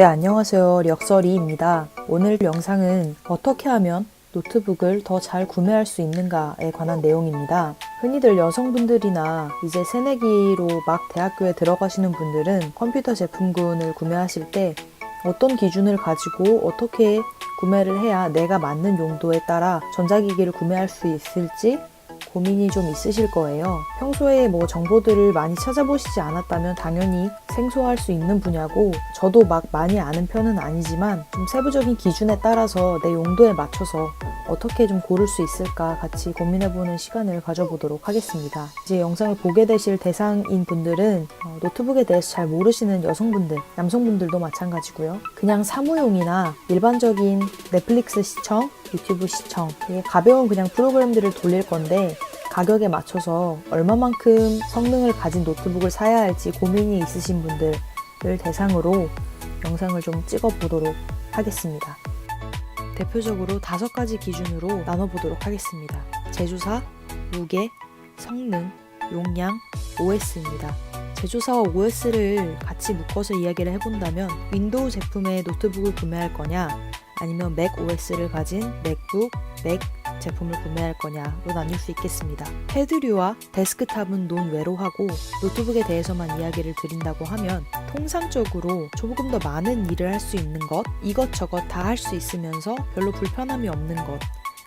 네, 안녕하세요. 력설이입니다. 오늘 영상은 어떻게 하면 노트북을 더 잘 구매할 수 있는가에 관한 내용입니다. 흔히들 여성분들이나 이제 새내기로 막 대학교에 들어가시는 분들은 컴퓨터 제품군을 구매하실 때 어떤 기준을 가지고 어떻게 구매를 해야 내가 맞는 용도에 따라 전자기기를 구매할 수 있을지 고민이 좀 있으실 거예요. 평소에 정보들을 많이 찾아보시지 않았다면 당연히 생소할 수 있는 분야고, 저도 막 많이 아는 편은 아니지만 좀 세부적인 기준에 따라서 내 용도에 맞춰서 어떻게 좀 고를 수 있을까 같이 고민해보는 시간을 가져보도록 하겠습니다. 이제 영상을 보게 되실 대상인 분들은 노트북에 대해서 잘 모르시는 여성분들, 남성분들도 마찬가지고요. 그냥 사무용이나 일반적인 넷플릭스 시청, 유튜브 시청, 되게 가벼운 그냥 프로그램들을 돌릴 건데, 가격에 맞춰서 얼마만큼 성능을 가진 노트북을 사야 할지 고민이 있으신 분들을 대상으로 영상을 좀 찍어보도록 하겠습니다. 대표적으로 5가지 기준으로 나눠보도록 하겠습니다. 제조사, 무게, 성능, 용량, OS입니다. 제조사와 OS를 같이 묶어서 이야기를 해본다면 윈도우 제품의 노트북을 구매할 거냐, 아니면 맥 OS를 가진 맥북, 맥 제품을 구매할 거냐로 나뉠 수 있겠습니다. 패드류와 데스크탑은 논외로 하고 노트북에 대해서만 이야기를 드린다고 하면 통상적으로 조금 더 많은 일을 할 수 있는 것, 이것저것 다 할 수 있으면서 별로 불편함이 없는 것,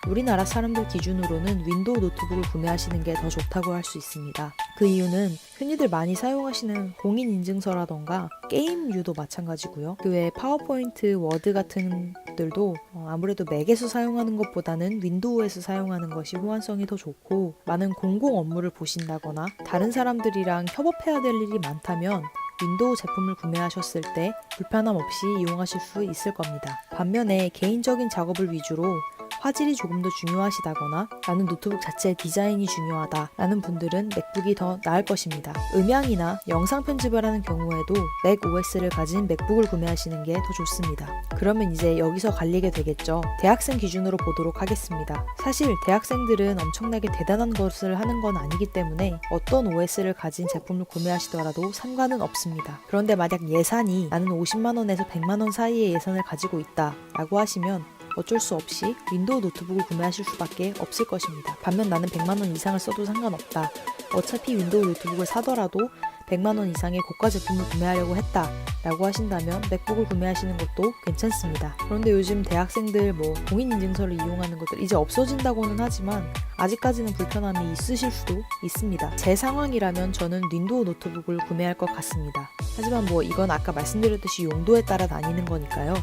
우리나라 사람들 기준으로는 윈도우 노트북을 구매하시는 게 더 좋다고 할 수 있습니다. 그 이유는 흔히들 많이 사용하시는 공인인증서라던가 게임류도 마찬가지고요. 그 외에 파워포인트, 워드 같은 것들도 아무래도 맥에서 사용하는 것보다는 윈도우에서 사용하는 것이 호환성이 더 좋고, 많은 공공 업무를 보신다거나 다른 사람들이랑 협업해야 될 일이 많다면 윈도우 제품을 구매하셨을 때 불편함 없이 이용하실 수 있을 겁니다. 반면에 개인적인 작업을 위주로 화질이 조금 더 중요하시다거나 나는 노트북 자체의 디자인이 중요하다 라는 분들은 맥북이 더 나을 것입니다. 음향이나 영상 편집을 하는 경우에도 맥 OS를 가진 맥북을 구매하시는 게 더 좋습니다. 그러면 이제 여기서 갈리게 되겠죠. 대학생 기준으로 보도록 하겠습니다. 사실 대학생들은 엄청나게 대단한 것을 하는 건 아니기 때문에 어떤 OS를 가진 제품을 구매하시더라도 상관은 없습니다. 그런데 만약 예산이 나는 50만원에서 100만원 사이의 예산을 가지고 있다 라고 하시면 어쩔 수 없이 윈도우 노트북을 구매하실 수밖에 없을 것입니다. 반면 나는 100만원 이상을 써도 상관없다, 어차피 윈도우 노트북을 사더라도 100만원 이상의 고가 제품을 구매하려고 했다 라고 하신다면 맥북을 구매하시는 것도 괜찮습니다. 그런데 요즘 대학생들 공인인증서를 이용하는 것들 이제 없어진다고는 하지만 아직까지는 불편함이 있으실 수도 있습니다. 제 상황이라면 저는 윈도우 노트북을 구매할 것 같습니다. 하지만 이건 아까 말씀드렸듯이 용도에 따라 나뉘는 거니까요.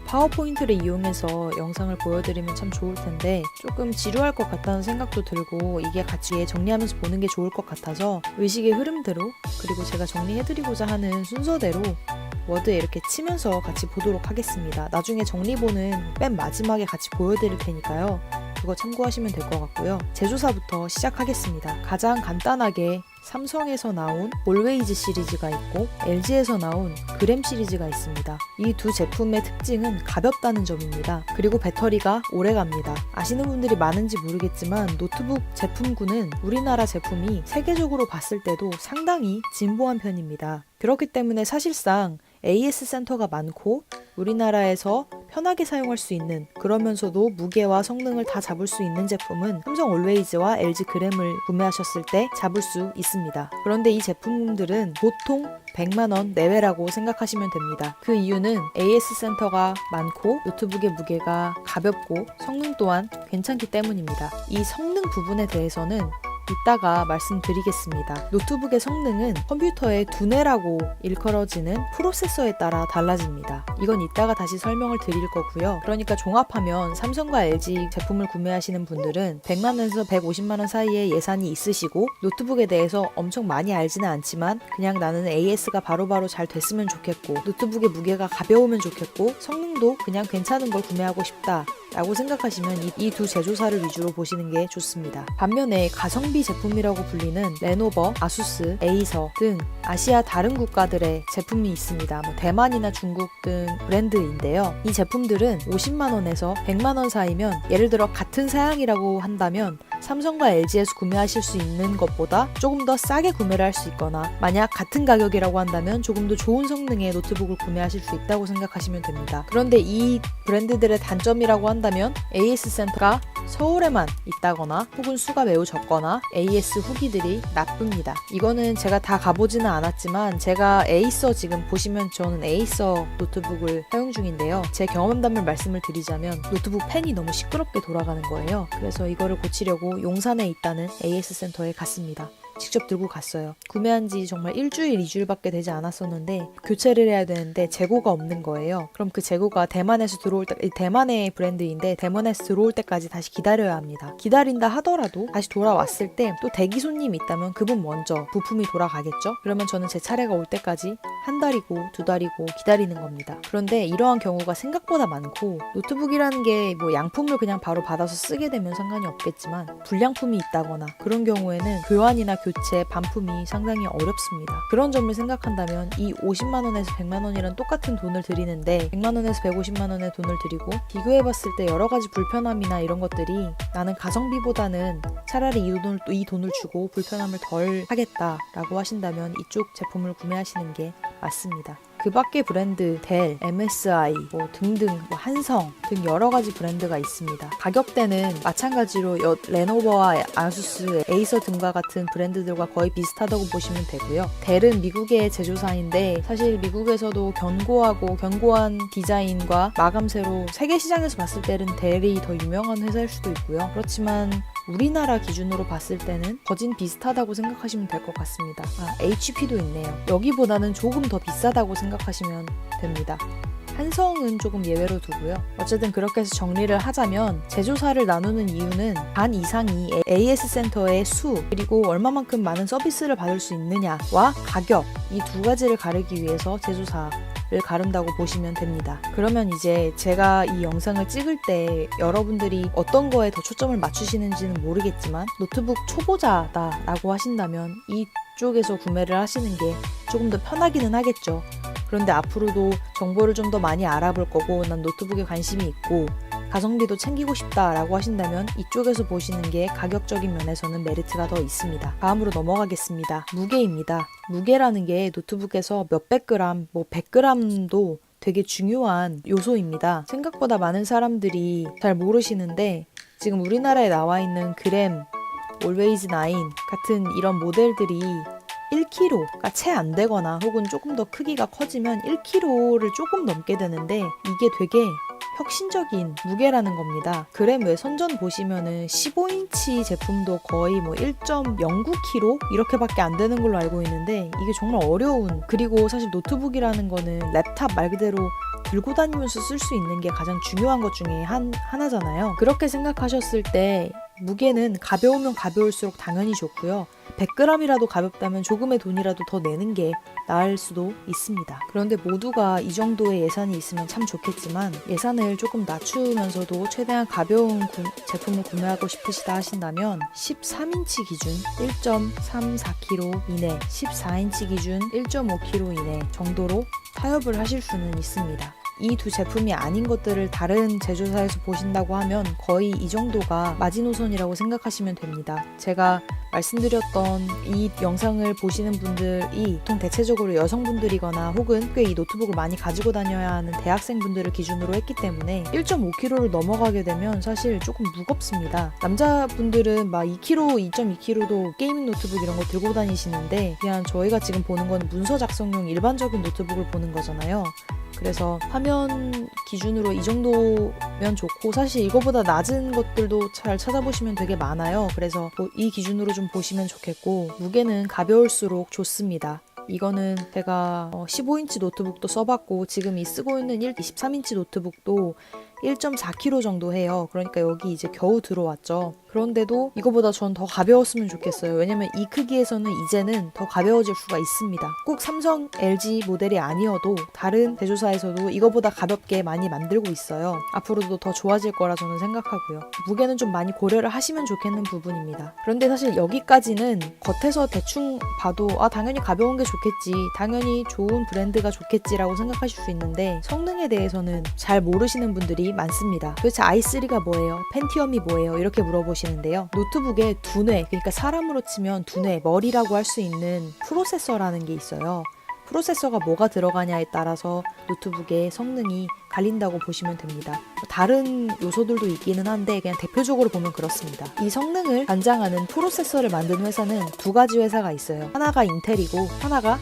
파워포인트를 이용해서 영상을 보여드리면 참 좋을 텐데 조금 지루할 것 같다는 생각도 들고, 이게 같이 정리하면서 보는 게 좋을 것 같아서 의식의 흐름대로, 그리고 제가 정리해드리고자 하는 순서대로 워드에 이렇게 치면서 같이 보도록 하겠습니다. 나중에 정리본은 맨 마지막에 같이 보여드릴 테니까요. 그거 참고하시면 될 것 같고요. 제조사부터 시작하겠습니다. 가장 간단하게 삼성에서 나온 올웨이즈 시리즈가 있고 LG에서 나온 그램 시리즈가 있습니다. 이 두 제품의 특징은 가볍다는 점입니다. 그리고 배터리가 오래갑니다. 아시는 분들이 많은지 모르겠지만 노트북 제품군은 우리나라 제품이 세계적으로 봤을 때도 상당히 진보한 편입니다. 그렇기 때문에 사실상 AS 센터가 많고 우리나라에서 편하게 사용할 수 있는, 그러면서도 무게와 성능을 다 잡을 수 있는 제품은 삼성 올웨이즈와 LG 그램을 구매하셨을 때 잡을 수 있습니다. 그런데 이 제품들은 보통 100만원 내외라고 생각하시면 됩니다. 그 이유는 AS 센터가 많고 노트북의 무게가 가볍고 성능 또한 괜찮기 때문입니다. 이 성능 부분에 대해서는 이따가 말씀드리겠습니다. 노트북의 성능은 컴퓨터의 두뇌라고 일컬어지는 프로세서에 따라 달라집니다. 이건 이따가 다시 설명을 드릴 거고요. 그러니까 종합하면 삼성과 LG 제품을 구매하시는 분들은 100만원에서 150만원 사이의 예산이 있으시고 노트북에 대해서 엄청 많이 알지는 않지만 그냥 나는 AS가 바로바로 잘 됐으면 좋겠고 노트북의 무게가 가벼우면 좋겠고 성능도 그냥 괜찮은 걸 구매하고 싶다 라고 생각하시면 이 두 제조사를 위주로 보시는 게 좋습니다. 반면에 가성비 제품이라고 불리는 레노버, 아수스, 에이서 등 아시아 다른 국가들의 제품이 있습니다. 대만이나 중국 등 브랜드인데요. 이 제품들은 50만원에서 100만원 사이면, 예를 들어 같은 사양이라고 한다면 삼성과 LG에서 구매하실 수 있는 것보다 조금 더 싸게 구매를 할 수 있거나 만약 같은 가격이라고 한다면 조금 더 좋은 성능의 노트북을 구매하실 수 있다고 생각하시면 됩니다. 그런데 이 브랜드들의 단점이라고 한다면 AS 센터가 서울에만 있다거나 혹은 수가 매우 적거나 AS 후기들이 나쁩니다. 이거는 제가 다 가보지는 않았지만 제가 에이서 지금 보시면 저는 에이서 노트북을 사용 중인데요. 제 경험담을 말씀을 드리자면 노트북 팬이 너무 시끄럽게 돌아가는 거예요. 그래서 이거를 고치려고 용산에 있다는 AS 센터에 갔습니다. 직접 들고 갔어요. 구매한 지 정말 일주일, 2주일밖에 되지 않았었는데 교체를 해야 되는데 재고가 없는 거예요. 그럼 그 재고가 대만에서 들어올 때, 대만의 브랜드인데 대만에서 들어올 때까지 다시 기다려야 합니다. 기다린다 하더라도 다시 돌아왔을 때 또 대기 손님이 있다면 그분 먼저 부품이 돌아가겠죠? 그러면 저는 제 차례가 올 때까지 한 달이고 두 달이고 기다리는 겁니다. 그런데 이러한 경우가 생각보다 많고 노트북이라는 게 뭐 양품을 그냥 바로 받아서 쓰게 되면 상관이 없겠지만 불량품이 있다거나 그런 경우에는 교환이나 교체, 반품이 상당히 어렵습니다. 그런 점을 생각한다면 이 50만원에서 100만원이란 똑같은 돈을 들이는데 100만원에서 150만원의 돈을 들이고 비교해봤을 때 여러 가지 불편함이나 이런 것들이 나는 가성비보다는 차라리 이 돈을 주고 불편함을 덜 하겠다라고 하신다면 이쪽 제품을 구매하시는 게 맞습니다. 그 밖에 브랜드 델, MSI 등등 한성 등 여러 가지 브랜드가 있습니다. 가격대는 마찬가지로 레노버와 아수스, 에이서 등과 같은 브랜드들과 거의 비슷하다고 보시면 되고요. 델은 미국의 제조사인데 사실 미국에서도 견고한 디자인과 마감새로 세계 시장에서 봤을 때는 델이 더 유명한 회사일 수도 있고요. 그렇지만 우리나라 기준으로 봤을 때는 거진 비슷하다고 생각하시면 될 것 같습니다. HP도 있네요. 여기보다는 조금 더 비싸다고 생각하시면 됩니다. 한성은 조금 예외로 두고요. 어쨌든 그렇게 해서 정리를 하자면 제조사를 나누는 이유는 반 이상이 AS 센터의 수 그리고 얼마만큼 많은 서비스를 받을 수 있느냐와 가격 이 두 가지를 가르기 위해서 제조사를 가른다고 보시면 됩니다. 그러면 이제 제가 이 영상을 찍을 때 여러분들이 어떤 거에 더 초점을 맞추시는지는 모르겠지만 노트북 초보자다 라고 하신다면 이쪽에서 구매를 하시는 게 조금 더 편하기는 하겠죠. 그런데 앞으로도 정보를 좀 더 많이 알아볼 거고 난 노트북에 관심이 있고 가성비도 챙기고 싶다라고 하신다면 이쪽에서 보시는 게 가격적인 면에서는 메리트가 더 있습니다. 다음으로 넘어가겠습니다. 무게입니다. 무게라는 게 노트북에서 몇백 그램, 100g도 되게 중요한 요소입니다. 생각보다 많은 사람들이 잘 모르시는데 지금 우리나라에 나와 있는 그램, Always 9 같은 이런 모델들이 1kg가 채 안 되거나 혹은 조금 더 크기가 커지면 1kg를 조금 넘게 되는데 이게 되게 혁신적인 무게라는 겁니다. 그램 외 선전 보시면은 15인치 제품도 거의 1.09kg 이렇게밖에 안 되는 걸로 알고 있는데 이게 정말 어려운 그리고 사실 노트북이라는 거는 랩탑 말 그대로 들고 다니면서 쓸 수 있는 게 가장 중요한 것 중에 하나잖아요. 그렇게 생각하셨을 때 무게는 가벼우면 가벼울수록 당연히 좋고요. 100g이라도 가볍다면 조금의 돈이라도 더 내는 게 나을 수도 있습니다. 그런데 모두가 이 정도의 예산이 있으면 참 좋겠지만 예산을 조금 낮추면서도 최대한 가벼운 제품을 구매하고 싶으시다 하신다면 13인치 기준 1.34kg 이내, 14인치 기준 1.5kg 이내 정도로 타협을 하실 수는 있습니다. 이 두 제품이 아닌 것들을 다른 제조사에서 보신다고 하면 거의 이 정도가 마지노선이라고 생각하시면 됩니다. 제가 말씀드렸던 이 영상을 보시는 분들이 보통 대체적으로 여성분들이거나 혹은 꽤 이 노트북을 많이 가지고 다녀야 하는 대학생분들을 기준으로 했기 때문에 1.5kg를 넘어가게 되면 사실 조금 무겁습니다. 남자분들은 2kg, 2.2kg도 게이밍 노트북 이런 거 들고 다니시는데 그냥 저희가 지금 보는 건 문서 작성용 일반적인 노트북을 보는 거잖아요. 그래서 화면 기준으로 이 정도면 좋고 사실 이거보다 낮은 것들도 잘 찾아보시면 되게 많아요. 그래서 이 기준으로 좀 보시면 좋겠고 무게는 가벼울수록 좋습니다. 이거는 제가 15인치 노트북도 써봤고 지금 쓰고 있는 23인치 노트북도 1.4kg 정도 해요. 그러니까 여기 이제 겨우 들어왔죠. 그런데도 이거보다 전 더 가벼웠으면 좋겠어요. 왜냐면 이 크기에서는 이제는 더 가벼워질 수가 있습니다. 꼭 삼성, LG 모델이 아니어도 다른 제조사에서도 이거보다 가볍게 많이 만들고 있어요. 앞으로도 더 좋아질 거라 저는 생각하고요. 무게는 좀 많이 고려를 하시면 좋겠는 부분입니다. 그런데 사실 여기까지는 겉에서 대충 봐도 당연히 가벼운 게 좋겠지, 당연히 좋은 브랜드가 좋겠지라고 생각하실 수 있는데 성능에 대해서는 잘 모르시는 분들이 많습니다. 도대체 i3가 뭐예요? 펜티엄이 뭐예요? 이렇게 물어보시는데요. 노트북에 두뇌, 그러니까 사람으로 치면 두뇌, 머리라고 할 수 있는 프로세서라는 게 있어요. 프로세서가 뭐가 들어가냐에 따라서 노트북의 성능이 갈린다고 보시면 됩니다. 다른 요소들도 있기는 한데 그냥 대표적으로 보면 그렇습니다. 이 성능을 관장하는 프로세서를 만든 회사는 두 가지 회사가 있어요. 하나가 인텔이고 하나가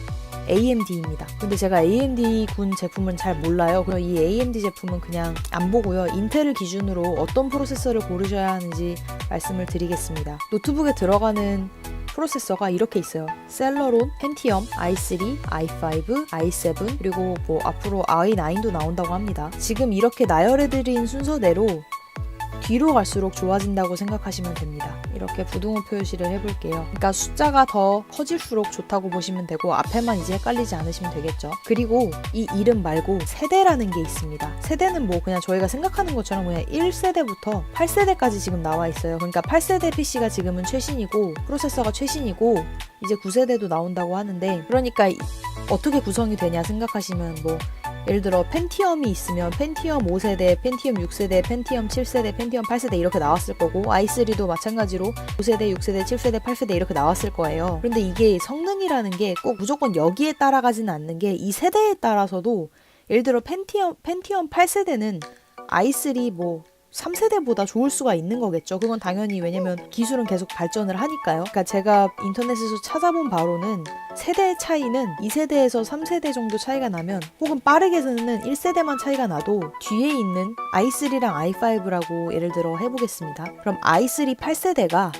AMD입니다. 근데 제가 AMD군 제품은 잘 몰라요. 그럼 이 AMD 제품은 그냥 안 보고요. 인텔을 기준으로 어떤 프로세서를 고르셔야 하는지 말씀을 드리겠습니다. 노트북에 들어가는 프로세서가 이렇게 있어요. 셀러론, 펜티엄, i3, i5, i7 그리고 뭐 앞으로 i9도 나온다고 합니다. 지금 이렇게 나열해드린 순서대로 뒤로 갈수록 좋아진다고 생각하시면 됩니다. 이렇게 부등호 표시를 해볼게요. 그러니까 숫자가 더 커질수록 좋다고 보시면 되고 앞에만 이제 헷갈리지 않으시면 되겠죠. 그리고 이 이름 말고 세대라는 게 있습니다. 세대는 뭐 그냥 저희가 생각하는 것처럼 그냥 1세대부터 8세대까지 지금 나와 있어요. 그러니까 8세대 PC가 지금은 최신이고 프로세서가 최신이고 이제 9세대도 나온다고 하는데 그러니까 어떻게 구성이 되냐 생각하시면 뭐 예를 들어 펜티엄이 있으면 펜티엄 5세대, 펜티엄 6세대, 펜티엄 7세대, 펜티엄 8세대 이렇게 나왔을 거고 i3도 마찬가지로 5세대, 6세대, 7세대, 8세대 이렇게 나왔을 거예요. 그런데 이게 성능이라는 게 꼭 무조건 여기에 따라가지는 않는 게 이 세대에 따라서도 예를 들어 펜티엄 8세대는 i3 뭐 3세대보다 좋을 수가 있는 거겠죠. 그건 당연히 왜냐면 기술은 계속 발전을 하니까요. 그러니까 제가 인터넷에서 찾아본 바로는 세대 차이는 2세대에서 3세대 정도 차이가 나면 혹은 빠르게는 1세대만 차이가 나도 뒤에 있는 i3랑 i5라고 예를 들어 해보겠습니다. 그럼 i3 8세대가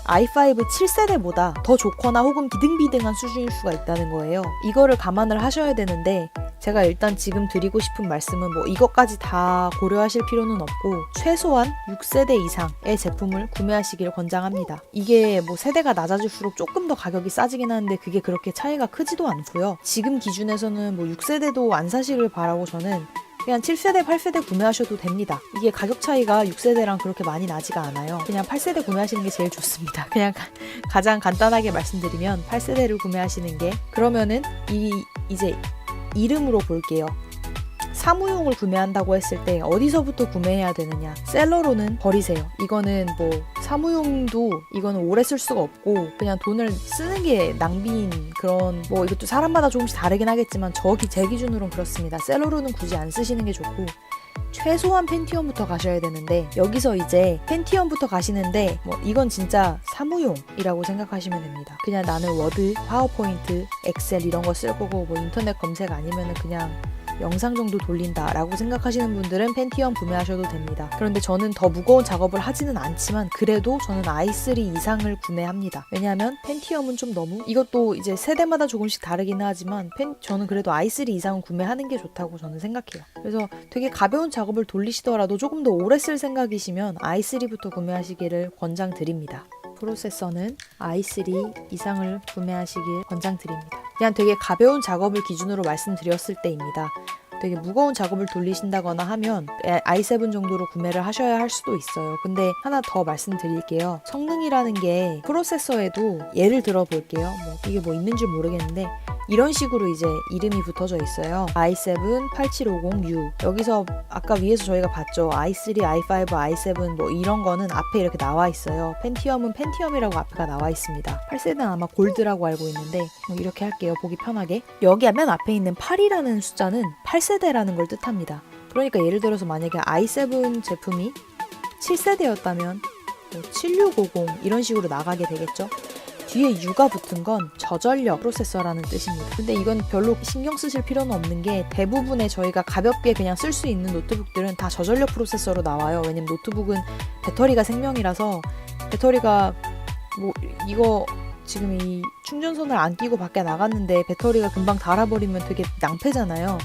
i5 7세대보다 더 좋거나 혹은 비등비등한 수준일 수가 있다는 거예요. 이거를 감안을 하셔야 되는데 제가 일단 지금 드리고 싶은 말씀은 뭐 이것까지 다 고려하실 필요는 없고 최소한 6세대 이상의 제품을 구매하시길 권장합니다. 이게 뭐 세대가 낮아질수록 조금 더 가격이 싸지긴 하는데 그게 그렇게 차이가 크지도 않고요. 지금 기준에서는 뭐 6세대도 안 사시길 바라고 저는 그냥 7세대, 8세대 구매하셔도 됩니다. 이게 가격 차이가 6세대랑 그렇게 많이 나지가 않아요. 그냥 8세대 구매하시는 게 제일 좋습니다. 그냥 가장 간단하게 말씀드리면 8세대를 구매하시는 게 그러면은 이제 이름으로 볼게요. 사무용을 구매한다고 했을 때 어디서부터 구매해야 되느냐? 셀러로는 버리세요. 이거는 뭐 사무용도 이거는 오래 쓸 수가 없고 그냥 돈을 쓰는 게 낭비인 그런 뭐 이것도 사람마다 조금씩 다르긴 하겠지만 제 기준으로는 그렇습니다. 셀러로는 굳이 안 쓰시는 게 좋고 최소한 펜티엄부터 가셔야 되는데 여기서 이제 펜티엄부터 가시는데 뭐 이건 진짜 사무용이라고 생각하시면 됩니다. 그냥 나는 워드, 파워포인트, 엑셀 이런 거 쓸 거고 뭐 인터넷 검색 아니면은 그냥 영상 정도 돌린다 라고 생각하시는 분들은 펜티엄 구매하셔도 됩니다. 그런데 저는 더 무거운 작업을 하지는 않지만 그래도 저는 i3 이상을 구매합니다. 왜냐하면 펜티엄은 좀 너무 이것도 이제 세대마다 조금씩 다르긴 하지만 저는 그래도 i3 이상은 구매하는 게 좋다고 저는 생각해요. 그래서 되게 가벼운 작업을 돌리시더라도 조금 더 오래 쓸 생각이시면 i3부터 구매하시기를 권장드립니다. 프로세서는 i3 이상을 구매하시길 권장드립니다. 그냥 되게 가벼운 작업을 기준으로 말씀드렸을 때입니다. 되게 무거운 작업을 돌리신다거나 하면 i7 정도로 구매를 하셔야 할 수도 있어요. 근데 하나 더 말씀드릴게요. 성능이라는 게 프로세서에도 예를 들어 볼게요. 뭐 이게 뭐 있는지 모르겠는데 이런 식으로 이제 이름이 붙어져 있어요. i7 8750U 여기서 아까 위에서 저희가 봤죠. i3, i5, i7 뭐 이런 거는 앞에 이렇게 나와 있어요. 펜티엄은 펜티엄이라고 앞에가 나와 있습니다. 8세대는 아마 골드라고 알고 있는데 뭐 이렇게 할게요. 보기 편하게. 여기 맨 앞에 있는 8이라는 숫자는 8세대라는 걸 뜻합니다. 그러니까 예를 들어서 만약에 i7 제품이 7세대였다면 뭐 7650 이런 식으로 나가게 되겠죠. 뒤에 U가 붙은 건 저전력 프로세서라는 뜻입니다. 근데 이건 별로 신경 쓰실 필요는 없는 게 대부분의 저희가 가볍게 그냥 쓸 수 있는 노트북들은 다 저전력 프로세서로 나와요. 왜냐면 노트북은 배터리가 생명이라서 배터리가 뭐 이거 지금 이 충전선을 안 끼고 밖에 나갔는데 배터리가 금방 닳아버리면 되게 낭패잖아요.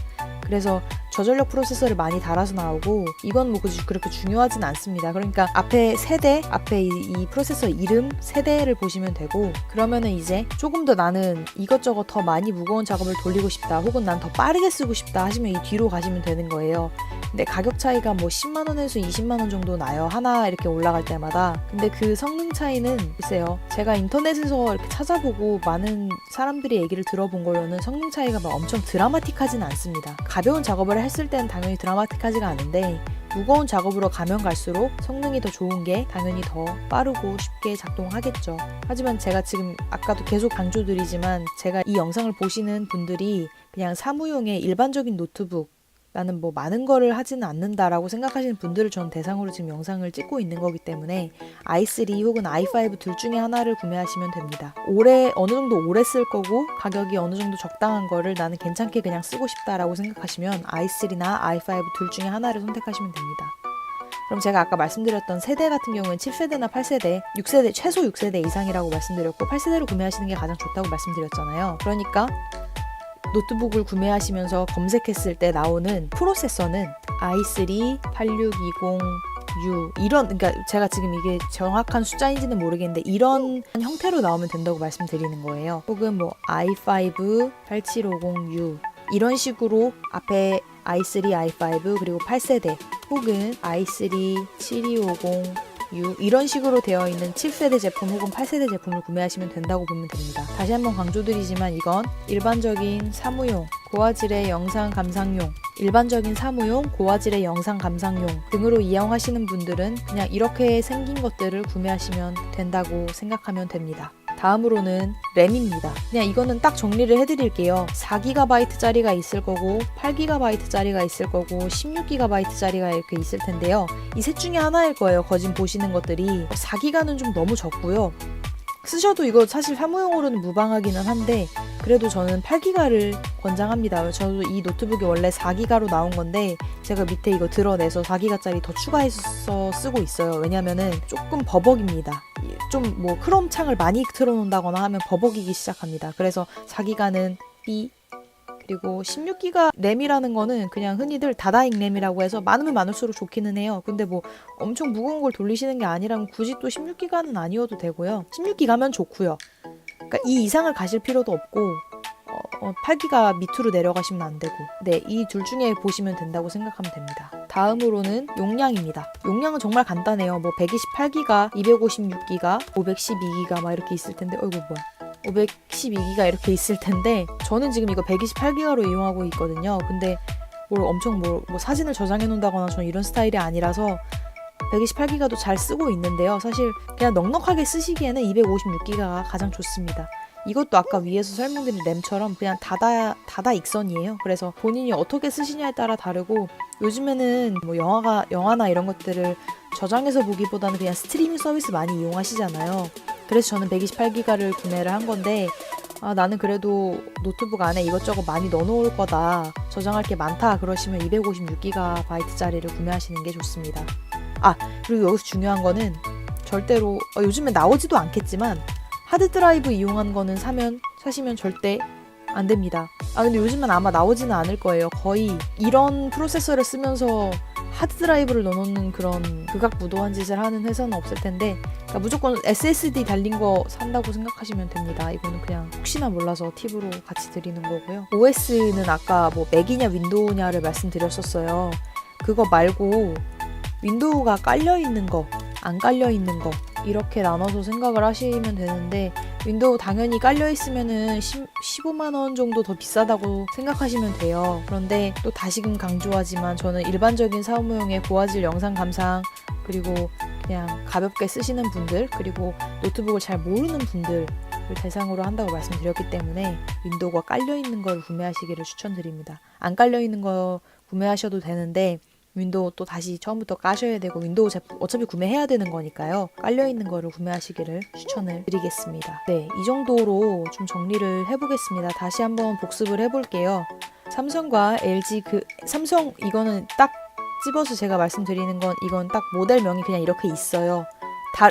그래서 저전력 프로세서를 많이 달아서 나오고 이건 뭐 그렇게 중요하진 않습니다. 그러니까 앞에 세대, 앞에 이 프로세서 이름, 세대를 보시면 되고 그러면은 이제 조금 더 나는 이것저것 더 많이 무거운 작업을 돌리고 싶다 혹은 난 더 빠르게 쓰고 싶다 하시면 이 뒤로 가시면 되는 거예요. 근데 가격 차이가 뭐 10만원에서 20만원 정도 나요. 하나 이렇게 올라갈 때마다. 근데 그 성능 차이는 글쎄요. 제가 인터넷에서 이렇게 찾아보고 많은 사람들이 얘기를 들어본 걸로는 성능 차이가 막 엄청 드라마틱하진 않습니다. 가벼운 작업을 했을 때는 당연히 드라마틱하지가 않은데 무거운 작업으로 가면 갈수록 성능이 더 좋은 게 당연히 더 빠르고 쉽게 작동하겠죠. 하지만 제가 지금 아까도 계속 강조드리지만 제가 이 영상을 보시는 분들이 그냥 사무용의 일반적인 노트북, 나는 뭐 많은 거를 하지는 않는다라고 생각하시는 분들을 전 대상으로 지금 영상을 찍고 있는 거기 때문에 i3 혹은 i5 둘 중에 하나를 구매하시면 됩니다. 어느 정도 오래 쓸 거고 가격이 어느 정도 적당한 거를 나는 괜찮게 그냥 쓰고 싶다라고 생각하시면 i3나 i5 둘 중에 하나를 선택하시면 됩니다. 그럼 제가 아까 말씀드렸던 세대 같은 경우는 7세대나 8세대, 6세대, 최소 6세대 이상이라고 말씀드렸고 8세대로 구매하시는 게 가장 좋다고 말씀드렸잖아요. 그러니까 노트북을 구매하시면서 검색했을 때 나오는 프로세서는 i3 8620U 그러니까 제가 지금 이게 정확한 숫자인지는 모르겠는데 이런 형태로 나오면 된다고 말씀드리는 거예요. 혹은 뭐 i5 8750U 이런 식으로 앞에 i3, i5 그리고 8세대 혹은 i3 7250U 이런 식으로 되어 있는 7세대 제품 혹은 8세대 제품을 구매하시면 된다고 보면 됩니다. 다시 한번 강조드리지만 이건 일반적인 사무용, 고화질의 영상 감상용, 일반적인 사무용, 고화질의 영상 감상용 등으로 이용하시는 분들은 그냥 이렇게 생긴 것들을 구매하시면 된다고 생각하면 됩니다. 다음으로는 램입니다. 그냥 이거는 딱 정리를 해드릴게요. 4GB짜리가 있을 거고 8GB짜리가 있을 거고 16GB짜리가 이렇게 있을 텐데요. 이 셋 중에 하나일 거예요. 지금 보시는 것들이 4GB는 좀 너무 적고요. 쓰셔도 이거 사실 사무용으로는 무방하기는 한데 그래도 저는 8GB를 권장합니다. 저도 이 노트북이 원래 4GB로 나온 건데 제가 밑에 이거 드러내서 4GB짜리 더 추가해서 쓰고 있어요. 왜냐면은 조금 버벅입니다. 좀 뭐 크롬 창을 많이 틀어놓는다거나 하면 버벅이기 시작합니다. 그래서 4GB는 B 그리고 16GB 램이라는 거는 그냥 흔히들 다다익 램이라고 해서 많으면 많을수록 좋기는 해요. 근데 뭐 엄청 무거운 걸 돌리시는 게 아니라면 굳이 또 16GB는 아니어도 되고요. 16GB면 좋고요. 그러니까 이 이상을 가실 필요도 없고 8GB 밑으로 내려가시면 안 되고 네, 이 둘 중에 보시면 된다고 생각하면 됩니다. 다음으로는 용량입니다. 용량은 정말 간단해요. 뭐 128GB, 256GB, 512GB 막 이렇게 있을 텐데 어이구 뭐야 512GB 이렇게 있을 텐데 저는 지금 이거 128GB로 이용하고 있거든요. 근데 엄청 사진을 저장해 놓는다거나 저는 이런 스타일이 아니라서 128GB도 잘 쓰고 있는데요. 사실 그냥 넉넉하게 쓰시기에는 256GB가 가장 좋습니다. 이것도 아까 위에서 설명드린 램처럼 그냥 다다익선이에요. 그래서 본인이 어떻게 쓰시냐에 따라 다르고 요즘에는 뭐 영화나 이런 것들을 저장해서 보기보다는 그냥 스트리밍 서비스 많이 이용하시잖아요. 그래서 저는 128GB를 구매를 한 건데 나는 그래도 노트북 안에 이것저것 많이 넣어놓을 거다. 저장할 게 많다. 그러시면 256GB짜리를 구매하시는 게 좋습니다. 그리고 여기서 중요한 거는 절대로 요즘에 나오지도 않겠지만 하드드라이브 이용한 거는 사시면 절대 안 됩니다. 근데 요즘은 아마 나오지는 않을 거예요. 거의 이런 프로세서를 쓰면서 하드드라이브를 넣어놓는 그런 극악무도한 짓을 하는 회사는 없을 텐데 그러니까 무조건 SSD 달린 거 산다고 생각하시면 됩니다. 이거는 그냥 혹시나 몰라서 팁으로 같이 드리는 거고요. OS는 아까 뭐 맥이냐 윈도우냐를 말씀드렸었어요. 그거 말고 윈도우가 깔려있는 거, 안 깔려있는 거 이렇게 나눠서 생각을 하시면 되는데 윈도우 당연히 깔려있으면은 15만원 정도 더 비싸다고 생각하시면 돼요. 그런데 또 다시금 강조하지만 저는 일반적인 사무용의 고화질 영상 감상 그리고 그냥 가볍게 쓰시는 분들 그리고 노트북을 잘 모르는 분들을 대상으로 한다고 말씀드렸기 때문에 윈도우가 깔려있는 걸 구매하시기를 추천드립니다. 안 깔려있는 거 구매하셔도 되는데 윈도우 또 다시 처음부터 까셔야 되고 윈도우 제품 어차피 구매해야 되는 거니까요. 깔려있는 거를 구매하시기를 추천을 드리겠습니다. 네, 이 정도로 좀 정리를 해보겠습니다. 다시 한번 복습을 해볼게요. 삼성과 LG 삼성 이거는 딱 집어서 제가 말씀드리는 건 이건 딱 모델명이 그냥 이렇게 있어요.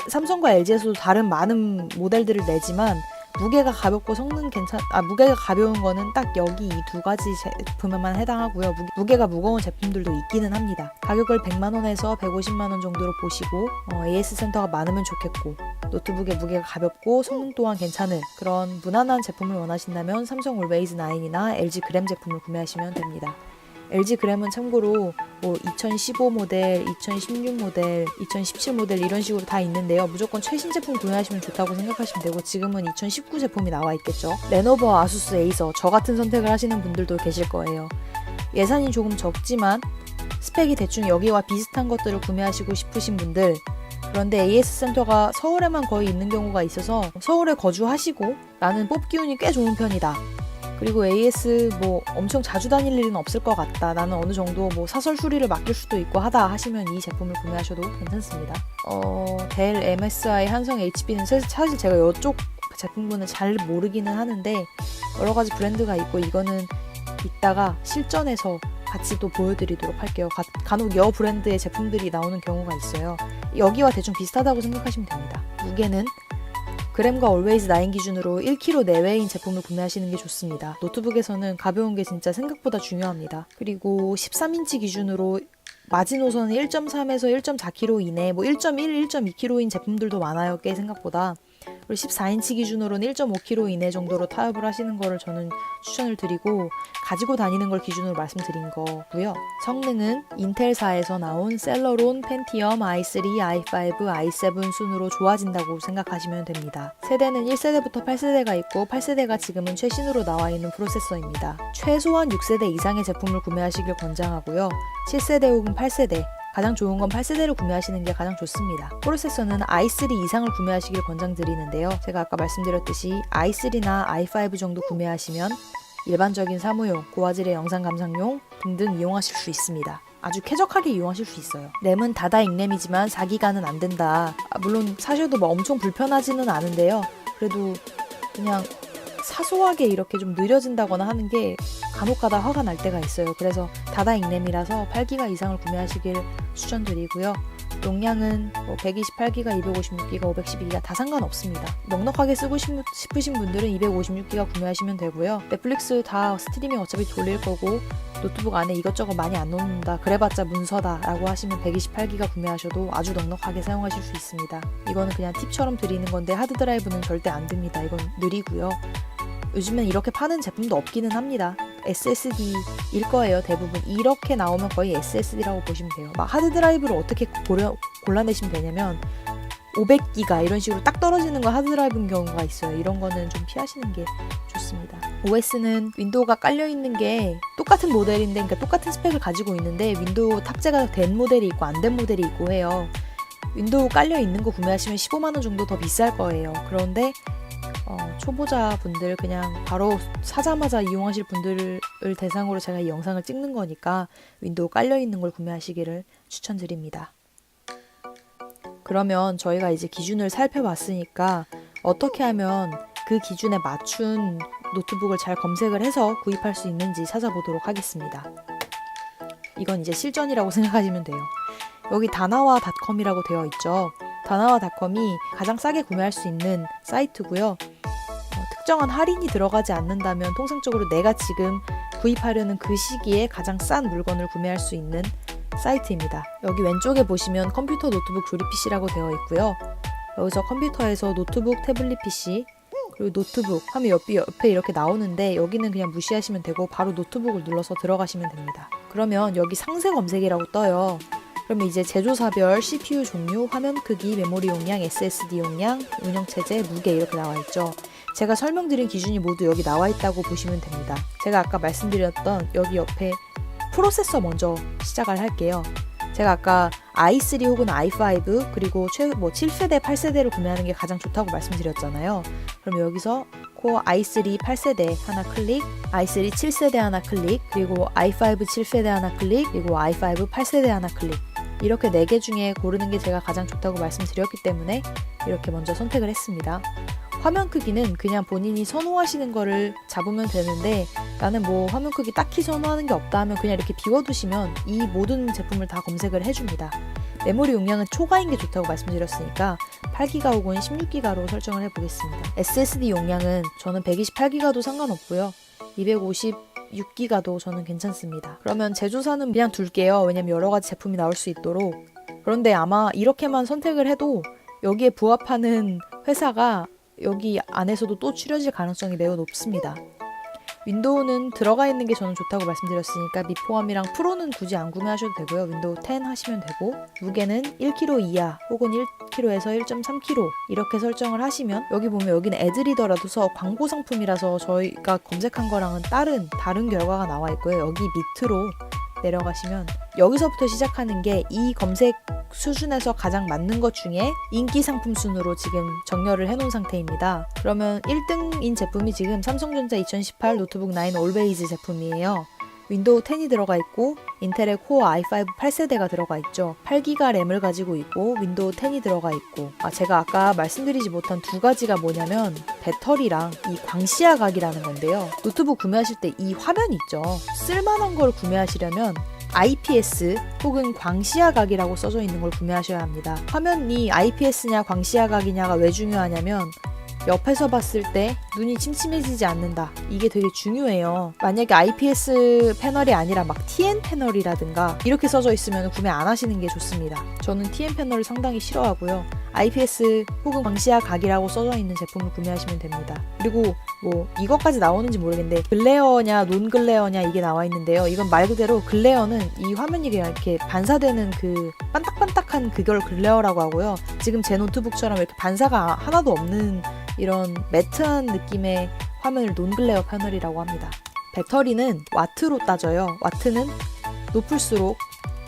삼성과 LG에서도 다른 많은 모델들을 내지만 무게가 가볍고 무게가 가벼운 거는 딱 여기 이 두 가지 제품에만 해당하고요. 무게가 무거운 제품들도 있기는 합니다. 가격을 100만원에서 150만원 정도로 보시고 AS 센터가 많으면 좋겠고 노트북의 무게가 가볍고 성능 또한 괜찮은 그런 무난한 제품을 원하신다면 삼성 올웨이즈 9이나 LG 그램 제품을 구매하시면 됩니다. LG 그램은 참고로 2015 모델, 2016 모델, 2017 모델 이런 식으로 다 있는데요. 무조건 최신 제품 구매하시면 좋다고 생각하시면 되고 지금은 2019 제품이 나와 있겠죠. 레노버, 아수스, 에이서 저 같은 선택을 하시는 분들도 계실 거예요. 예산이 조금 적지만 스펙이 대충 여기와 비슷한 것들을 구매하시고 싶으신 분들, 그런데 AS 센터가 서울에만 거의 있는 경우가 있어서 서울에 거주하시고 나는 뽑기 운이 꽤 좋은 편이다, 그리고 AS 뭐 엄청 자주 다닐 일은 없을 것 같다, 나는 어느 정도 뭐 사설 수리를 맡길 수도 있고 하다 하시면 이 제품을 구매하셔도 괜찮습니다. 델, MSI, 한성, HP는 사실 제가 이쪽 제품군은 잘 모르기는 하는데 여러 가지 브랜드가 있고, 이거는 이따가 실전에서 같이 또 보여드리도록 할게요. 간혹 여 브랜드의 제품들이 나오는 경우가 있어요. 여기와 대충 비슷하다고 생각하시면 됩니다. 무게는 그램과 Always 9 기준으로 1kg 내외인 제품을 구매하시는 게 좋습니다. 노트북에서는 가벼운 게 진짜 생각보다 중요합니다. 그리고 13인치 기준으로 마지노선은 1.3에서 1.4kg 이내, 뭐 1.1, 1.2kg인 제품들도 많아요. 꽤 생각보다. 그리고 14인치 기준으로는 1.5kg 이내 정도로 타협을 하시는 거를 저는 추천을 드리고, 가지고 다니는 걸 기준으로 말씀드린 거고요. 성능은 인텔사에서 나온 셀러론, 펜티엄, i3, i5, i7 순으로 좋아진다고 생각하시면 됩니다. 세대는 1세대부터 8세대가 있고 8세대가 지금은 최신으로 나와 있는 프로세서입니다. 최소한 6세대 이상의 제품을 구매하시길 권장하고요. 7세대 혹은 8세대, 가장 좋은 건 8세대를 구매하시는 게 가장 좋습니다. 프로세서는 i3 이상을 구매하시길 권장드리는데요. 제가 아까 말씀드렸듯이 i3나 i5 정도 구매하시면 일반적인 사무용, 고화질의 영상 감상용 등등 이용하실 수 있습니다. 아주 쾌적하게 이용하실 수 있어요. 램은 다다 익램이지만 4기가는 안 된다. 물론 사셔도 뭐 엄청 불편하지는 않은데요. 그래도 그냥 사소하게 이렇게 좀 느려진다거나 하는 게 간혹가다 화가 날 때가 있어요. 그래서 다다 익램이라서 8기가 이상을 구매하시길 추천드리고요. 용량은 뭐 128기가, 256기가, 512기가 다 상관없습니다. 넉넉하게 쓰고 싶으신 분들은 256기가 구매하시면 되고요. 넷플릭스 다 스트리밍 어차피 돌릴 거고 노트북 안에 이것저것 많이 안 넣는다, 그래봤자 문서다 라고 하시면 128기가 구매하셔도 아주 넉넉하게 사용하실 수 있습니다. 이거는 그냥 팁처럼 드리는 건데 하드드라이브는 절대 안 됩니다. 이건 느리고요. 요즘엔 이렇게 파는 제품도 없기는 합니다. SSD일 거예요. 대부분 이렇게 나오면 거의 SSD라고 보시면 돼요. 막 하드드라이브를 어떻게 골라내시면 되냐면 500기가 이런 식으로 딱 떨어지는 거 하드드라이브인 경우가 있어요. 이런 거는 좀 피하시는 게 좋습니다. OS는 윈도우가 깔려있는 게 똑같은 모델인데, 그러니까 똑같은 스펙을 가지고 있는데 윈도우 탑재가 된 모델이 있고 안 된 모델이 있고 해요. 윈도우 깔려있는 거 구매하시면 15만원 정도 더 비쌀 거예요. 그런데 초보자 분들, 그냥 바로 사자마자 이용하실 분들을 대상으로 제가 이 영상을 찍는 거니까 윈도우 깔려있는 걸 구매하시기를 추천드립니다. 그러면 저희가 이제 기준을 살펴봤으니까 어떻게 하면 그 기준에 맞춘 노트북을 잘 검색을 해서 구입할 수 있는지 찾아보도록 하겠습니다. 이건 이제 실전이라고 생각하시면 돼요. 여기 다나와닷컴이라고 되어 있죠. 다나와닷컴이 가장 싸게 구매할 수 있는 사이트고요. 특정한 할인이 들어가지 않는다면 통상적으로 내가 지금 구입하려는 그 시기에 가장 싼 물건을 구매할 수 있는 사이트입니다. 여기 왼쪽에 보시면 컴퓨터, 노트북, 조립 PC라고 되어 있고요. 여기서 컴퓨터에서 노트북, 태블릿 PC, 그리고 노트북 하면 옆에 이렇게 나오는데 여기는 그냥 무시하시면 되고 바로 노트북을 눌러서 들어가시면 됩니다. 그러면 여기 상세 검색이라고 떠요. 그러면 이제 제조사별, CPU 종류, 화면 크기, 메모리 용량, SSD 용량, 운영체제, 무게 이렇게 나와 있죠. 제가 설명드린 기준이 모두 여기 나와 있다고 보시면 됩니다. 제가 아까 말씀드렸던 여기 옆에 프로세서 먼저 시작을 할게요. 제가 아까 i3 혹은 i5 그리고 7세대, 8세대를 구매하는 게 가장 좋다고 말씀드렸잖아요. 그럼 여기서 코어 i3 8세대 하나 클릭, i3 7세대 하나 클릭, 그리고 i5 7세대 하나 클릭, 그리고 i5 8세대 하나 클릭. 이렇게 4개 중에 고르는 게 제가 가장 좋다고 말씀드렸기 때문에 이렇게 먼저 선택을 했습니다. 화면 크기는 그냥 본인이 선호하시는 거를 잡으면 되는데, 나는 뭐 화면 크기 딱히 선호하는 게 없다 하면 그냥 이렇게 비워두시면 이 모든 제품을 다 검색을 해줍니다. 메모리 용량은 초과인 게 좋다고 말씀드렸으니까 8기가 혹은 16기가로 설정을 해보겠습니다. SSD 용량은 저는 128기가도 상관없고요. 256기가도 저는 괜찮습니다. 그러면 제조사는 그냥 둘게요. 왜냐면 여러 가지 제품이 나올 수 있도록. 그런데 아마 이렇게만 선택을 해도 여기에 부합하는 회사가 여기 안에서도 또 추려질 가능성이 매우 높습니다. 윈도우는 들어가 있는 게 저는 좋다고 말씀드렸으니까 미포함이랑 프로는 굳이 안 구매하셔도 되고요. 윈도우 10 하시면 되고, 무게는 1kg 이하 혹은 1kg에서 1.3kg 이렇게 설정을 하시면, 여기 보면 여기는 애드리더라서 광고 상품이라서 저희가 검색한 거랑은 다른 결과가 나와 있고요. 여기 밑으로 내려가시면 여기서부터 시작하는 게 이 검색 수준에서 가장 맞는 것 중에 인기 상품 순으로 지금 정렬을 해놓은 상태입니다. 그러면 1등인 제품이 지금 삼성전자 2018 노트북 9 올베이즈 제품이에요. 윈도우 10이 들어가 있고 인텔의 코어 i5 8세대가 들어가 있죠. 8기가 램을 가지고 있고 윈도우 10이 들어가 있고 제가 아까 말씀드리지 못한 두 가지가 뭐냐면 배터리랑 이 광시야 각이라는 건데요. 노트북 구매하실 때 이 화면 있죠. 쓸만한 걸 구매하시려면 IPS 혹은 광시야각이라고 써져 있는 걸 구매하셔야 합니다. 화면이 IPS냐 광시야각이냐가 왜 중요하냐면 옆에서 봤을 때 눈이 침침해지지 않는다. 이게 되게 중요해요. 만약에 IPS 패널이 아니라 막 TN 패널이라든가 이렇게 써져 있으면 구매 안 하시는 게 좋습니다. 저는 TN 패널을 상당히 싫어하고요. IPS 혹은 광시야 각이라고 써져 있는 제품을 구매하시면 됩니다. 그리고 뭐 이것까지 나오는지 모르겠는데 글레어냐 논 글레어냐 이게 나와 있는데요. 이건 말 그대로 글레어는 이 화면이 그냥 이렇게 반사되는 그 반딱반딱한 그걸 글레어라고 하고요. 지금 제 노트북처럼 이렇게 반사가 하나도 없는 이런 매트한 느낌의 화면을 논 글레어 패널이라고 합니다. 배터리는 와트로 따져요. 와트는 높을수록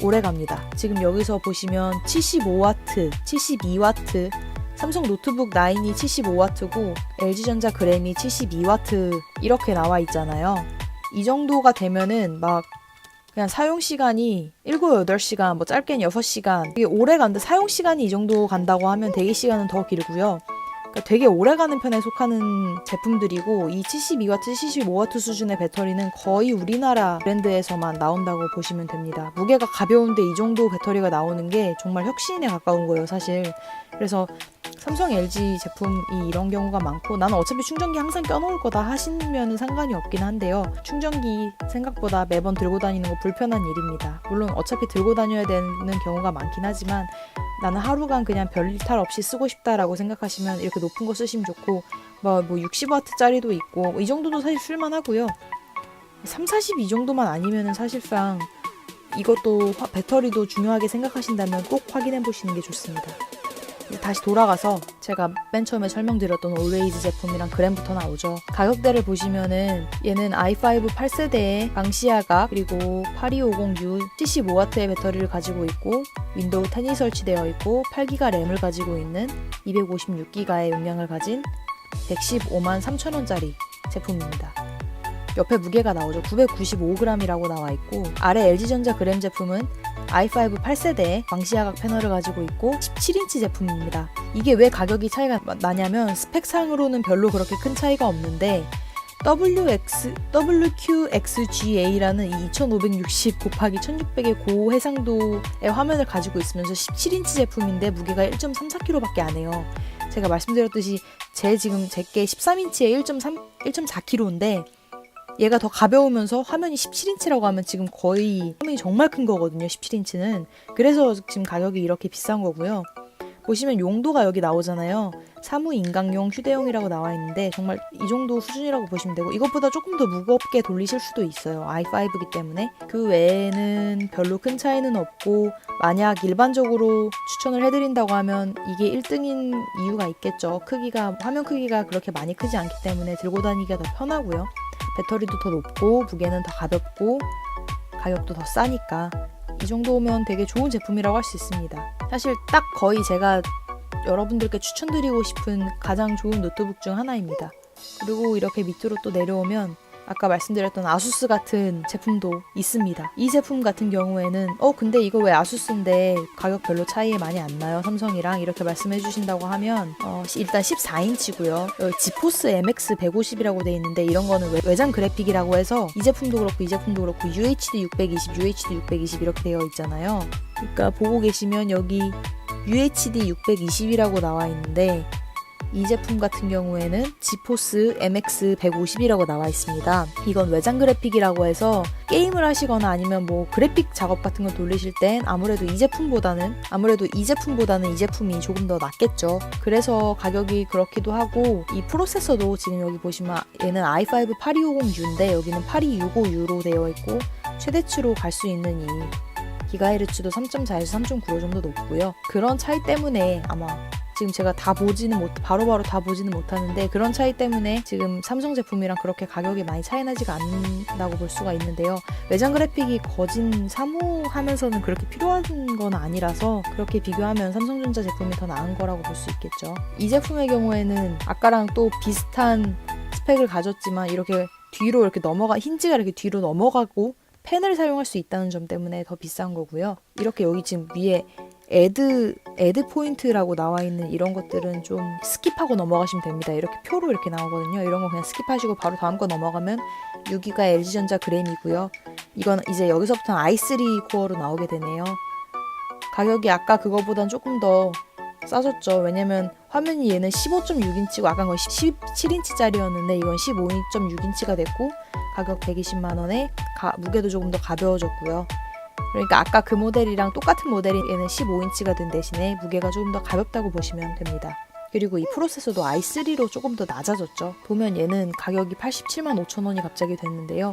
오래 갑니다. 지금 여기서 보시면 75W, 72W, 삼성 노트북 9이 75W고 LG전자 그램이 72W 이렇게 나와 있잖아요. 이 정도가 되면은 막 그냥 사용시간이 7, 8시간, 뭐 짧게는 6시간 되게 오래 간다. 사용시간이 이 정도 간다고 하면 대기시간은 더 길고요. 되게 오래가는 편에 속하는 제품들이고 이 72W, 75W 수준의 배터리는 거의 우리나라 브랜드에서만 나온다고 보시면 됩니다. 무게가 가벼운데 이 정도 배터리가 나오는 게 정말 혁신에 가까운 거예요, 사실. 그래서 삼성, LG 제품이 이런 경우가 많고 나는 어차피 충전기 항상 껴놓을 거다 하시면 상관이 없긴 한데요. 충전기 생각보다 매번 들고 다니는 거 불편한 일입니다. 물론 어차피 들고 다녀야 되는 경우가 많긴 하지만 나는 하루간 그냥 별탈 없이 쓰고 싶다라고 생각하시면 이렇게 높은 거 쓰시면 좋고 뭐 60W짜리도 있고 이 정도도 사실 쓸만하고요. 3, 40 이 정도만 아니면은 사실상 이것도 배터리도 중요하게 생각하신다면 꼭 확인해 보시는 게 좋습니다. 다시 돌아가서 제가 맨 처음에 설명드렸던 올웨이즈 제품이랑 그램부터 나오죠. 가격대를 보시면은 얘는 i5 8세대의 광시야각 그리고 8250U 75W의 배터리를 가지고 있고 윈도우 10이 설치되어 있고 8기가 램을 가지고 있는 256기가의 용량을 가진 115만 3천원짜리 제품입니다. 옆에 무게가 나오죠. 995g이라고 나와 있고 아래 LG전자 그램 제품은 i5 8세대의 광시야각 패널을 가지고 있고 17인치 제품입니다. 이게 왜 가격이 차이가 나냐면 스펙상으로는 별로 그렇게 큰 차이가 없는데 WQXGA라는 이 2560 곱하기 1600의 고해상도의 화면을 가지고 있으면서 17인치 제품인데 무게가 1.34kg밖에 안 해요. 제가 말씀드렸듯이 제게 13인치에 1.4kg인데 얘가 더 가벼우면서 화면이 17인치라고 하면 지금 거의 화면이 정말 큰 거거든요. 17인치는. 그래서 지금 가격이 이렇게 비싼 거고요. 보시면 용도가 여기 나오잖아요. 사무 인강용, 휴대용이라고 나와 있는데 정말 이 정도 수준이라고 보시면 되고 이것보다 조금 더 무겁게 돌리실 수도 있어요. i5이기 때문에. 그 외에는 별로 큰 차이는 없고 만약 일반적으로 추천을 해드린다고 하면 이게 1등인 이유가 있겠죠. 화면 크기가 그렇게 많이 크지 않기 때문에 들고 다니기가 더 편하고요. 배터리도 더 높고 무게는 더 가볍고 가격도 더 싸니까 이 정도면 되게 좋은 제품이라고 할 수 있습니다. 사실 딱 거의 제가 여러분들께 추천드리고 싶은 가장 좋은 노트북 중 하나입니다. 그리고 이렇게 밑으로 또 내려오면 아까 말씀드렸던 아수스 같은 제품도 있습니다. 이 제품 같은 경우에는 근데 이거 왜 아수스인데 가격 별로 차이 많이 안 나요? 삼성이랑 이렇게 말씀해 주신다고 하면 일단 14인치고요. 지포스 MX 150이라고 돼 있는데 이런 거는 외장 그래픽이라고 해서 이 제품도 그렇고 이 제품도 그렇고 UHD 620, UHD 620 이렇게 되어 있잖아요. 그러니까 보고 계시면 여기 UHD 620이라고 나와 있는데 이 제품 같은 경우에는 지포스 MX 150이라고 나와 있습니다. 이건 외장 그래픽이라고 해서 게임을 하시거나 아니면 뭐 그래픽 작업 같은 거 돌리실 땐 아무래도 이 제품보다는 이 제품이 조금 더 낫겠죠. 그래서 가격이 그렇기도 하고 이 프로세서도 지금 여기 보시면 얘는 i5 8250U인데 여기는 8265U로 되어 있고 최대치로 갈 수 있는 이 기가헤르츠도 3.4에서 3.95 정도 높고요. 그런 차이 때문에 아마 지금 제가 바로바로 다 보지는 못하는데 그런 차이 때문에 지금 삼성 제품이랑 그렇게 가격이 많이 차이 나지가 않는다고 볼 수가 있는데요. 외장 그래픽이 거진 사무하면서는 그렇게 필요한 건 아니라서 그렇게 비교하면 삼성전자 제품이 더 나은 거라고 볼 수 있겠죠. 이 제품의 경우에는 아까랑 또 비슷한 스펙을 가졌지만 이렇게 뒤로 이렇게 힌지가 이렇게 뒤로 넘어가고 펜을 사용할 수 있다는 점 때문에 더 비싼 거고요. 이렇게 여기 지금 위에 애드 포인트라고 나와 있는 이런 것들은 좀 스킵하고 넘어가시면 됩니다. 이렇게 표로 이렇게 나오거든요. 이런 거 그냥 스킵하시고 바로 다음 거 넘어가면 6기가 LG전자 그램이고요. 이건 이제 여기서부터는 i3 코어로 나오게 되네요. 가격이 아까 그거보단 조금 더 싸졌죠. 왜냐면 화면이 얘는 15.6인치고 아까 건 17인치짜리였는데 이건 15.6인치가 됐고 가격 120만원에 무게도 조금 더 가벼워졌고요. 그러니까 아까 그 모델이랑 똑같은 모델인 얘는 15인치가 된 대신에 무게가 조금 더 가볍다고 보시면 됩니다. 그리고 이 프로세서도 i3로 조금 더 낮아졌죠. 보면 얘는 가격이 87만 5천원이 갑자기 됐는데요.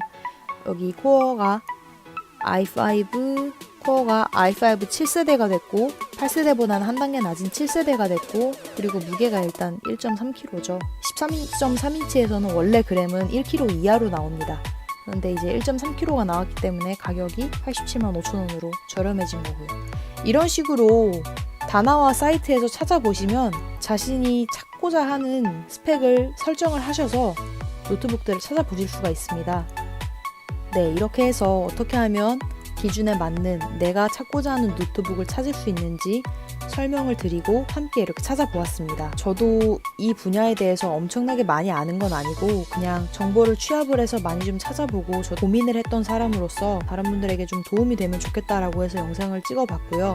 여기 코어가 i5 7세대가 됐고 8세대보다는 한 단계 낮은 7세대가 됐고 그리고 무게가 일단 1.3kg죠. 13.3인치에서는 원래 그램은 1kg 이하로 나옵니다. 그런데 이제 1.3kg가 나왔기 때문에 가격이 87만 5천원으로 저렴해진 거고요. 이런 식으로 다나와 사이트에서 찾아보시면 자신이 찾고자 하는 스펙을 설정을 하셔서 노트북들을 찾아보실 수가 있습니다. 네, 이렇게 해서 어떻게 하면 기준에 맞는 내가 찾고자 하는 노트북을 찾을 수 있는지 설명을 드리고 함께 이렇게 찾아보았습니다. 저도 이 분야에 대해서 엄청나게 많이 아는 건 아니고 그냥 정보를 취합을 해서 많이 좀 찾아보고 저 고민을 했던 사람으로서 다른 분들에게 좀 도움이 되면 좋겠다라고 해서 영상을 찍어봤고요.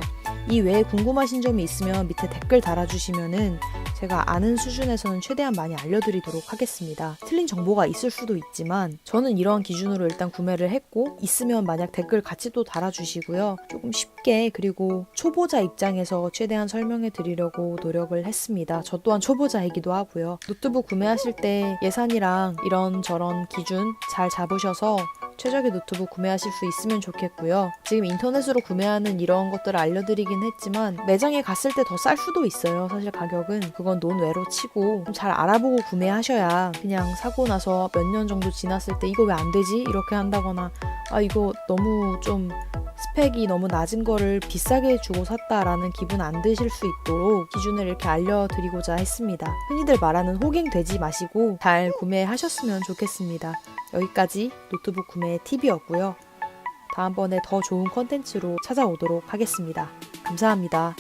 이 외에 궁금하신 점이 있으면 밑에 댓글 달아주시면은 제가 아는 수준에서는 최대한 많이 알려드리도록 하겠습니다. 틀린 정보가 있을 수도 있지만 저는 이러한 기준으로 일단 구매를 했고 있으면 만약 댓글 같이 또 달아주시고요. 조금 쉽게 그리고 초보자 입장에서 최대한 설명해 드리려고 노력을 했습니다. 저 또한 초보자이기도 하고요. 노트북 구매하실 때 예산이랑 이런저런 기준 잘 잡으셔서 최적의 노트북 구매하실 수 있으면 좋겠고요. 지금 인터넷으로 구매하는 이런 것들을 알려드리긴 했지만 매장에 갔을 때 더 쌀 수도 있어요. 사실 가격은 그건 논외로 치고 좀 잘 알아보고 구매하셔야 그냥 사고 나서 몇 년 정도 지났을 때 이거 왜 안 되지? 이렇게 한다거나 이거 너무 좀 스펙이 너무 낮은 거를 비싸게 주고 샀다라는 기분 안 드실 수 있도록 기준을 이렇게 알려드리고자 했습니다. 흔히들 말하는 호갱 되지 마시고 잘 구매하셨으면 좋겠습니다. 여기까지 노트북 구매 팁이었고요. 다음번에 더 좋은 컨텐츠로 찾아오도록 하겠습니다. 감사합니다.